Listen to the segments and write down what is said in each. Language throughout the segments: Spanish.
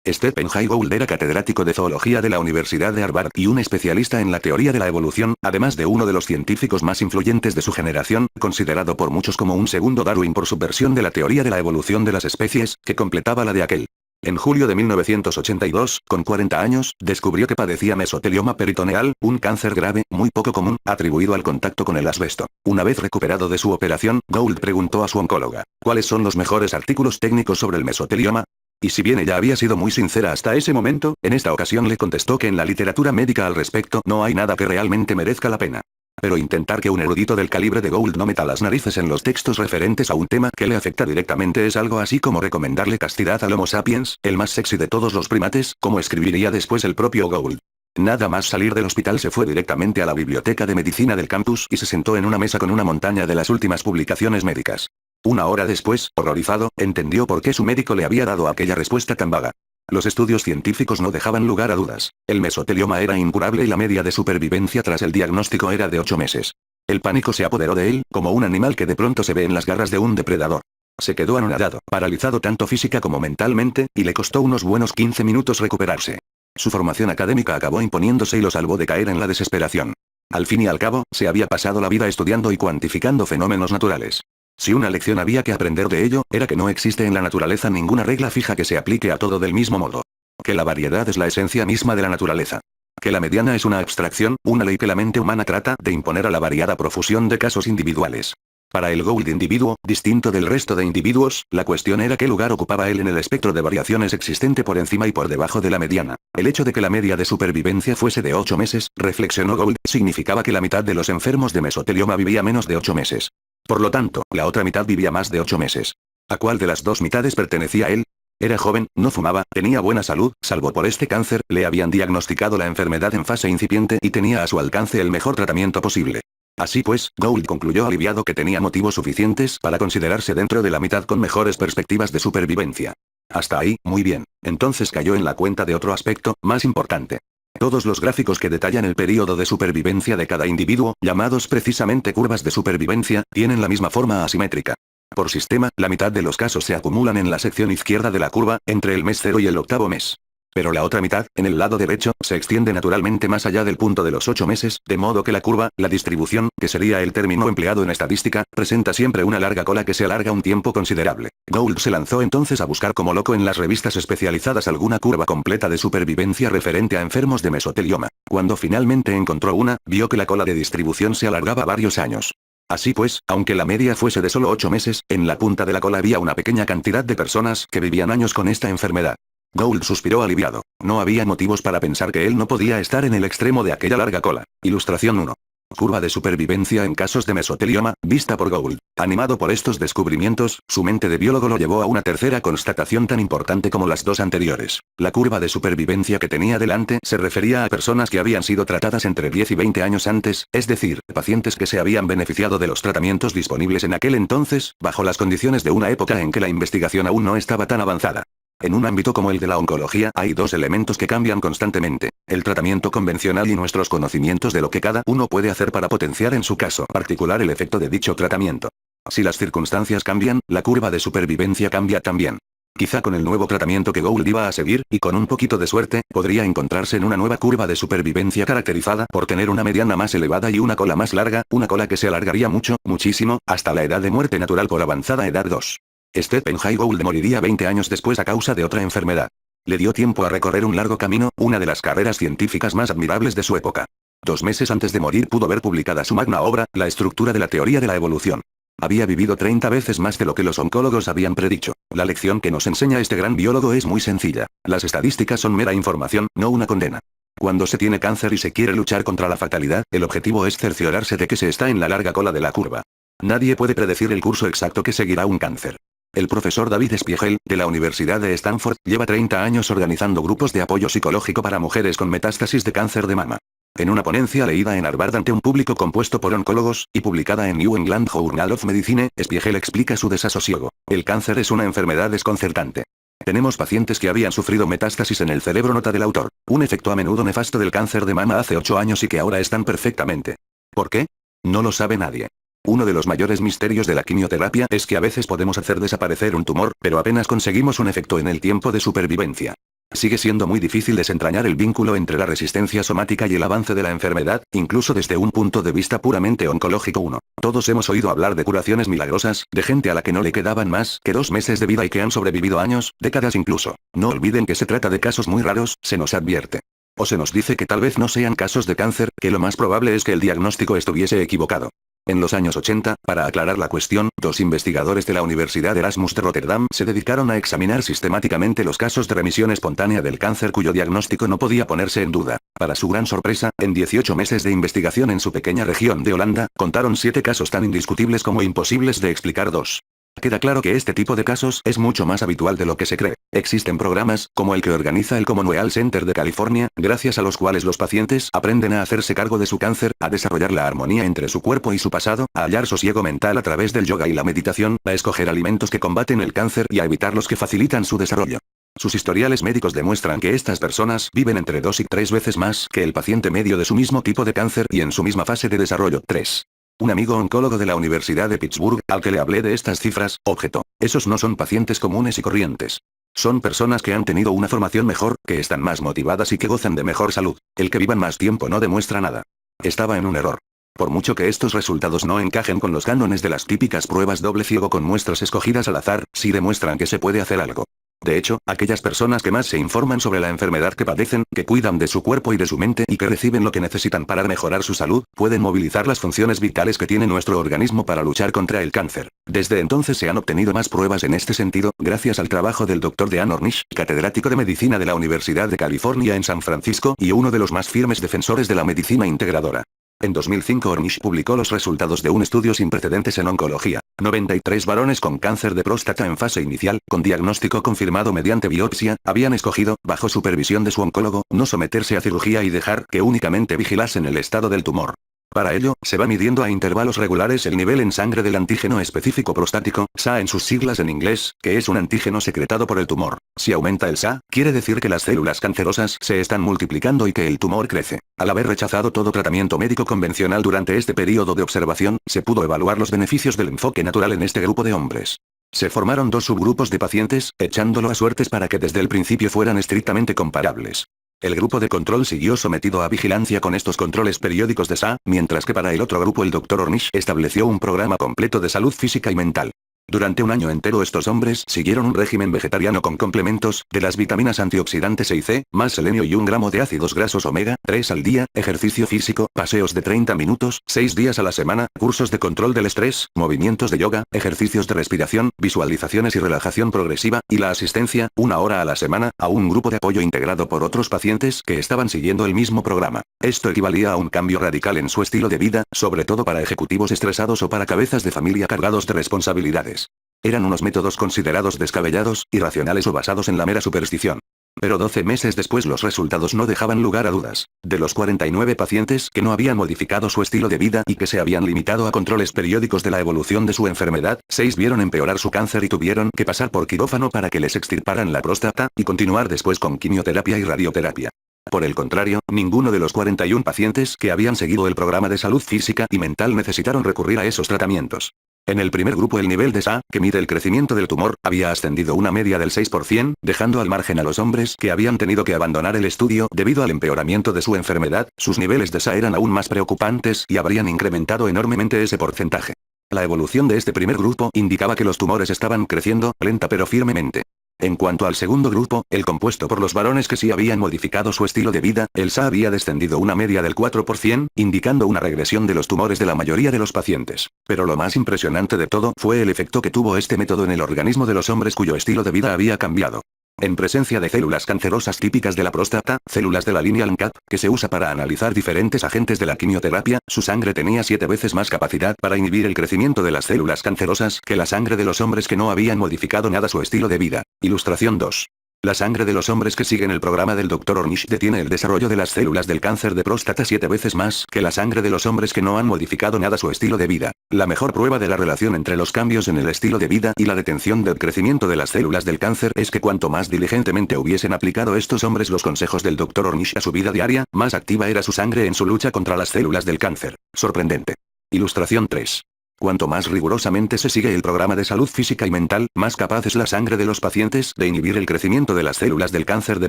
Stephen Jay Gould era catedrático de zoología de la Universidad de Harvard y un especialista en la teoría de la evolución, además de uno de los científicos más influyentes de su generación, considerado por muchos como un segundo Darwin por su versión de la teoría de la evolución de las especies, que completaba la de aquel. En julio de 1982, con 40 años, descubrió que padecía mesotelioma peritoneal, un cáncer grave, muy poco común, atribuido al contacto con el asbesto. Una vez recuperado de su operación, Gould preguntó a su oncóloga, ¿cuáles son los mejores artículos técnicos sobre el mesotelioma? Y si bien ella había sido muy sincera hasta ese momento, en esta ocasión le contestó que en la literatura médica al respecto no hay nada que realmente merezca la pena. Pero intentar que un erudito del calibre de Gould no meta las narices en los textos referentes a un tema que le afecta directamente es algo así como recomendarle castidad al Homo sapiens, el más sexy de todos los primates, como escribiría después el propio Gould. Nada más salir del hospital se fue directamente a la biblioteca de medicina del campus y se sentó en una mesa con una montaña de las últimas publicaciones médicas. Una hora después, horrorizado, entendió por qué su médico le había dado aquella respuesta tan vaga. Los estudios científicos no dejaban lugar a dudas. El mesotelioma era incurable y la media de supervivencia tras el diagnóstico era de 8 meses. El pánico se apoderó de él, como un animal que de pronto se ve en las garras de un depredador. Se quedó anonadado, paralizado tanto física como mentalmente, y le costó unos buenos 15 minutos recuperarse. Su formación académica acabó imponiéndose y lo salvó de caer en la desesperación. Al fin y al cabo, se había pasado la vida estudiando y cuantificando fenómenos naturales. Si una lección había que aprender de ello, era que no existe en la naturaleza ninguna regla fija que se aplique a todo del mismo modo. Que la variedad es la esencia misma de la naturaleza. Que la mediana es una abstracción, una ley que la mente humana trata de imponer a la variada profusión de casos individuales. Para el Gould individuo, distinto del resto de individuos, la cuestión era qué lugar ocupaba él en el espectro de variaciones existente por encima y por debajo de la mediana. El hecho de que la media de supervivencia fuese de 8 meses, reflexionó Gould, significaba que la mitad de los enfermos de mesotelioma vivía menos de 8 meses. Por lo tanto, la otra mitad vivía más de 8 meses. ¿A cuál de las dos mitades pertenecía él? Era joven, no fumaba, tenía buena salud, salvo por este cáncer, le habían diagnosticado la enfermedad en fase incipiente y tenía a su alcance el mejor tratamiento posible. Así pues, Gould concluyó aliviado que tenía motivos suficientes para considerarse dentro de la mitad con mejores perspectivas de supervivencia. Hasta ahí, muy bien. Entonces cayó en la cuenta de otro aspecto, más importante. Todos los gráficos que detallan el período de supervivencia de cada individuo, llamados precisamente curvas de supervivencia, tienen la misma forma asimétrica. Por sistema, la mitad de los casos se acumulan en la sección izquierda de la curva, entre el mes 0 y el octavo mes. Pero la otra mitad, en el lado derecho, se extiende naturalmente más allá del punto de los 8 meses, de modo que la curva, la distribución, que sería el término empleado en estadística, presenta siempre una larga cola que se alarga un tiempo considerable. Gould se lanzó entonces a buscar como loco en las revistas especializadas alguna curva completa de supervivencia referente a enfermos de mesotelioma. Cuando finalmente encontró una, vio que la cola de distribución se alargaba varios años. Así pues, aunque la media fuese de solo 8 meses, en la punta de la cola había una pequeña cantidad de personas que vivían años con esta enfermedad. Gould suspiró aliviado. No había motivos para pensar que él no podía estar en el extremo de aquella larga cola. Ilustración 1. Curva de supervivencia en casos de mesotelioma, vista por Gould. Animado por estos descubrimientos, su mente de biólogo lo llevó a una tercera constatación tan importante como las dos anteriores. La curva de supervivencia que tenía delante se refería a personas que habían sido tratadas entre 10 y 20 años antes, es decir, pacientes que se habían beneficiado de los tratamientos disponibles en aquel entonces, bajo las condiciones de una época en que la investigación aún no estaba tan avanzada. En un ámbito como el de la oncología hay dos elementos que cambian constantemente, el tratamiento convencional y nuestros conocimientos de lo que cada uno puede hacer para potenciar en su caso particular el efecto de dicho tratamiento. Si las circunstancias cambian, la curva de supervivencia cambia también. Quizá con el nuevo tratamiento que Gould iba a seguir, y con un poquito de suerte, podría encontrarse en una nueva curva de supervivencia caracterizada por tener una mediana más elevada y una cola más larga, una cola que se alargaría mucho, muchísimo, hasta la edad de muerte natural por avanzada edad 2. Stephen Jay Gould moriría 20 años después a causa de otra enfermedad. Le dio tiempo a recorrer un largo camino, una de las carreras científicas más admirables de su época. 2 meses antes de morir pudo ver publicada su magna obra, La estructura de la teoría de la evolución. Había vivido 30 veces más de lo que los oncólogos habían predicho. La lección que nos enseña este gran biólogo es muy sencilla. Las estadísticas son mera información, no una condena. Cuando se tiene cáncer y se quiere luchar contra la fatalidad, el objetivo es cerciorarse de que se está en la larga cola de la curva. Nadie puede predecir el curso exacto que seguirá un cáncer. El profesor David Spiegel, de la Universidad de Stanford, lleva 30 años organizando grupos de apoyo psicológico para mujeres con metástasis de cáncer de mama. En una ponencia leída en Harvard ante un público compuesto por oncólogos, y publicada en New England Journal of Medicine, Spiegel explica su desasosiego. El cáncer es una enfermedad desconcertante. Tenemos pacientes que habían sufrido metástasis en el cerebro, nota del autor. Un efecto a menudo nefasto del cáncer de mama hace 8 años y que ahora están perfectamente. ¿Por qué? No lo sabe nadie. Uno de los mayores misterios de la quimioterapia es que a veces podemos hacer desaparecer un tumor, pero apenas conseguimos un efecto en el tiempo de supervivencia. sigue siendo muy difícil desentrañar el vínculo entre la resistencia somática y el avance de la enfermedad, incluso desde un punto de vista puramente oncológico. 1. Todos hemos oído hablar de curaciones milagrosas, de gente a la que no le quedaban más que 2 meses de vida y que han sobrevivido años, décadas incluso. No olviden que se trata de casos muy raros, se nos advierte. O se nos dice que tal vez no sean casos de cáncer, que lo más probable es que el diagnóstico estuviese equivocado. En los años 80, para aclarar la cuestión, 2 investigadores de la Universidad Erasmus de Rotterdam se dedicaron a examinar sistemáticamente los casos de remisión espontánea del cáncer cuyo diagnóstico no podía ponerse en duda. Para su gran sorpresa, en 18 meses de investigación en su pequeña región de Holanda, contaron 7 casos tan indiscutibles como imposibles de explicar. 2. Queda claro que este tipo de casos es mucho más habitual de lo que se cree. Existen programas, como el que organiza el Commonwealth Center de California, gracias a los cuales los pacientes aprenden a hacerse cargo de su cáncer, a desarrollar la armonía entre su cuerpo y su pasado, a hallar sosiego mental a través del yoga y la meditación, a escoger alimentos que combaten el cáncer y a evitar los que facilitan su desarrollo. Sus historiales médicos demuestran que estas personas viven entre 2 y 3 veces más que el paciente medio de su mismo tipo de cáncer y en su misma fase de desarrollo. 3. Un amigo oncólogo de la Universidad de Pittsburgh, al que le hablé de estas cifras, objetó: esos no son pacientes comunes y corrientes. Son personas que han tenido una formación mejor, que están más motivadas y que gozan de mejor salud. El que vivan más tiempo no demuestra nada. Estaba en un error. Por mucho que estos resultados no encajen con los cánones de las típicas pruebas doble ciego con muestras escogidas al azar, sí demuestran que se puede hacer algo. De hecho, aquellas personas que más se informan sobre la enfermedad que padecen, que cuidan de su cuerpo y de su mente y que reciben lo que necesitan para mejorar su salud, pueden movilizar las funciones vitales que tiene nuestro organismo para luchar contra el cáncer. Desde entonces se han obtenido más pruebas en este sentido, gracias al trabajo del Dr. Dean Ornish, catedrático de medicina de la Universidad de California en San Francisco y uno de los más firmes defensores de la medicina integradora. En 2005 Ornish publicó los resultados de un estudio sin precedentes en oncología. 93 varones con cáncer de próstata en fase inicial, con diagnóstico confirmado mediante biopsia, habían escogido, bajo supervisión de su oncólogo, no someterse a cirugía y dejar que únicamente vigilasen el estado del tumor. Para ello, se va midiendo a intervalos regulares el nivel en sangre del antígeno específico prostático, SA en sus siglas en inglés, que es un antígeno secretado por el tumor. Si aumenta el SA, quiere decir que las células cancerosas se están multiplicando y que el tumor crece. Al haber rechazado todo tratamiento médico convencional durante este periodo de observación, se pudo evaluar los beneficios del enfoque natural en este grupo de hombres. Se formaron 2 subgrupos de pacientes, echándolo a suertes para que desde el principio fueran estrictamente comparables. El grupo de control siguió sometido a vigilancia con estos controles periódicos de SA, mientras que para el otro grupo el Dr. Ornish estableció un programa completo de salud física y mental. Durante un año entero estos hombres siguieron un régimen vegetariano con complementos, de las vitaminas antioxidantes E y C, más selenio y 1 gramo de ácidos grasos omega, 3 al día, ejercicio físico, paseos de 30 minutos, 6 días a la semana, cursos de control del estrés, movimientos de yoga, ejercicios de respiración, visualizaciones y relajación progresiva, y la asistencia, 1 hora a la semana, a un grupo de apoyo integrado por otros pacientes que estaban siguiendo el mismo programa. Esto equivalía a un cambio radical en su estilo de vida, sobre todo para ejecutivos estresados o para cabezas de familia cargados de responsabilidades. Eran unos métodos considerados descabellados, irracionales o basados en la mera superstición. Pero 12 meses después los resultados no dejaban lugar a dudas. De los 49 pacientes que no habían modificado su estilo de vida y que se habían limitado a controles periódicos de la evolución de su enfermedad, 6 vieron empeorar su cáncer y tuvieron que pasar por quirófano para que les extirparan la próstata, y continuar después con quimioterapia y radioterapia. Por el contrario, ninguno de los 41 pacientes que habían seguido el programa de salud física y mental necesitaron recurrir a esos tratamientos. En el primer grupo el nivel de SA, que mide el crecimiento del tumor, había ascendido una media del 6%, dejando al margen a los hombres que habían tenido que abandonar el estudio debido al empeoramiento de su enfermedad. Sus niveles de SA eran aún más preocupantes y habrían incrementado enormemente ese porcentaje. La evolución de este primer grupo indicaba que los tumores estaban creciendo, lenta pero firmemente. En cuanto al segundo grupo, el compuesto por los varones que sí habían modificado su estilo de vida, el SA había descendido una media del 4%, indicando una regresión de los tumores de la mayoría de los pacientes. Pero lo más impresionante de todo fue el efecto que tuvo este método en el organismo de los hombres cuyo estilo de vida había cambiado. En presencia de células cancerosas típicas de la próstata, células de la línea LNCAP, que se usa para analizar diferentes agentes de la quimioterapia, su sangre tenía 7 veces más capacidad para inhibir el crecimiento de las células cancerosas que la sangre de los hombres que no habían modificado nada su estilo de vida. Ilustración 2. La sangre de los hombres que siguen el programa del Dr. Ornish detiene el desarrollo de las células del cáncer de próstata 7 veces más que la sangre de los hombres que no han modificado nada su estilo de vida. La mejor prueba de la relación entre los cambios en el estilo de vida y la detención del crecimiento de las células del cáncer es que cuanto más diligentemente hubiesen aplicado estos hombres los consejos del Dr. Ornish a su vida diaria, más activa era su sangre en su lucha contra las células del cáncer. Sorprendente. Ilustración 3. Cuanto más rigurosamente se sigue el programa de salud física y mental, más capaz es la sangre de los pacientes de inhibir el crecimiento de las células del cáncer de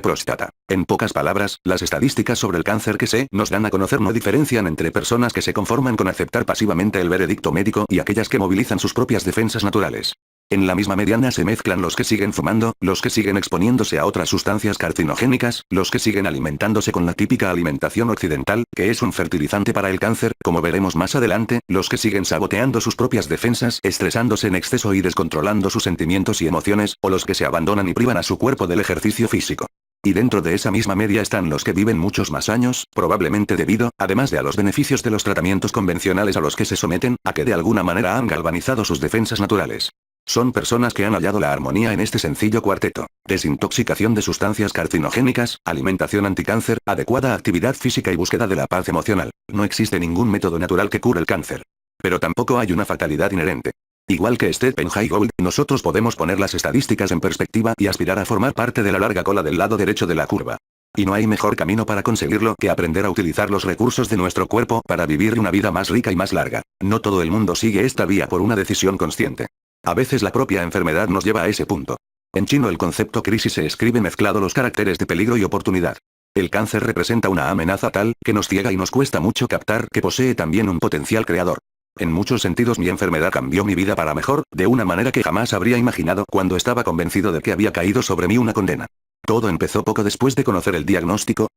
próstata. En pocas palabras, las estadísticas sobre el cáncer que se nos dan a conocer no diferencian entre personas que se conforman con aceptar pasivamente el veredicto médico y aquellas que movilizan sus propias defensas naturales. En la misma mediana se mezclan los que siguen fumando, los que siguen exponiéndose a otras sustancias carcinogénicas, los que siguen alimentándose con la típica alimentación occidental, que es un fertilizante para el cáncer, como veremos más adelante, los que siguen saboteando sus propias defensas, estresándose en exceso y descontrolando sus sentimientos y emociones, o los que se abandonan y privan a su cuerpo del ejercicio físico. Y dentro de esa misma media están los que viven muchos más años, probablemente debido, además de a los beneficios de los tratamientos convencionales a los que se someten, a que de alguna manera han galvanizado sus defensas naturales. Son personas que han hallado la armonía en este sencillo cuarteto: desintoxicación de sustancias carcinogénicas, alimentación anticáncer, adecuada actividad física y búsqueda de la paz emocional. No existe ningún método natural que cure el cáncer. Pero tampoco hay una fatalidad inherente. Igual que Stephen Jay Gould, nosotros podemos poner las estadísticas en perspectiva y aspirar a formar parte de la larga cola del lado derecho de la curva. Y no hay mejor camino para conseguirlo que aprender a utilizar los recursos de nuestro cuerpo para vivir una vida más rica y más larga. No todo el mundo sigue esta vía por una decisión consciente. A veces la propia enfermedad nos lleva a ese punto. En chino el concepto crisis se escribe mezclado los caracteres de peligro y oportunidad. El cáncer representa una amenaza tal, que nos ciega y nos cuesta mucho captar que posee también un potencial creador. En muchos sentidos mi enfermedad cambió mi vida para mejor, de una manera que jamás habría imaginado cuando estaba convencido de que había caído sobre mí una condena. Todo empezó poco después de conocer el diagnóstico,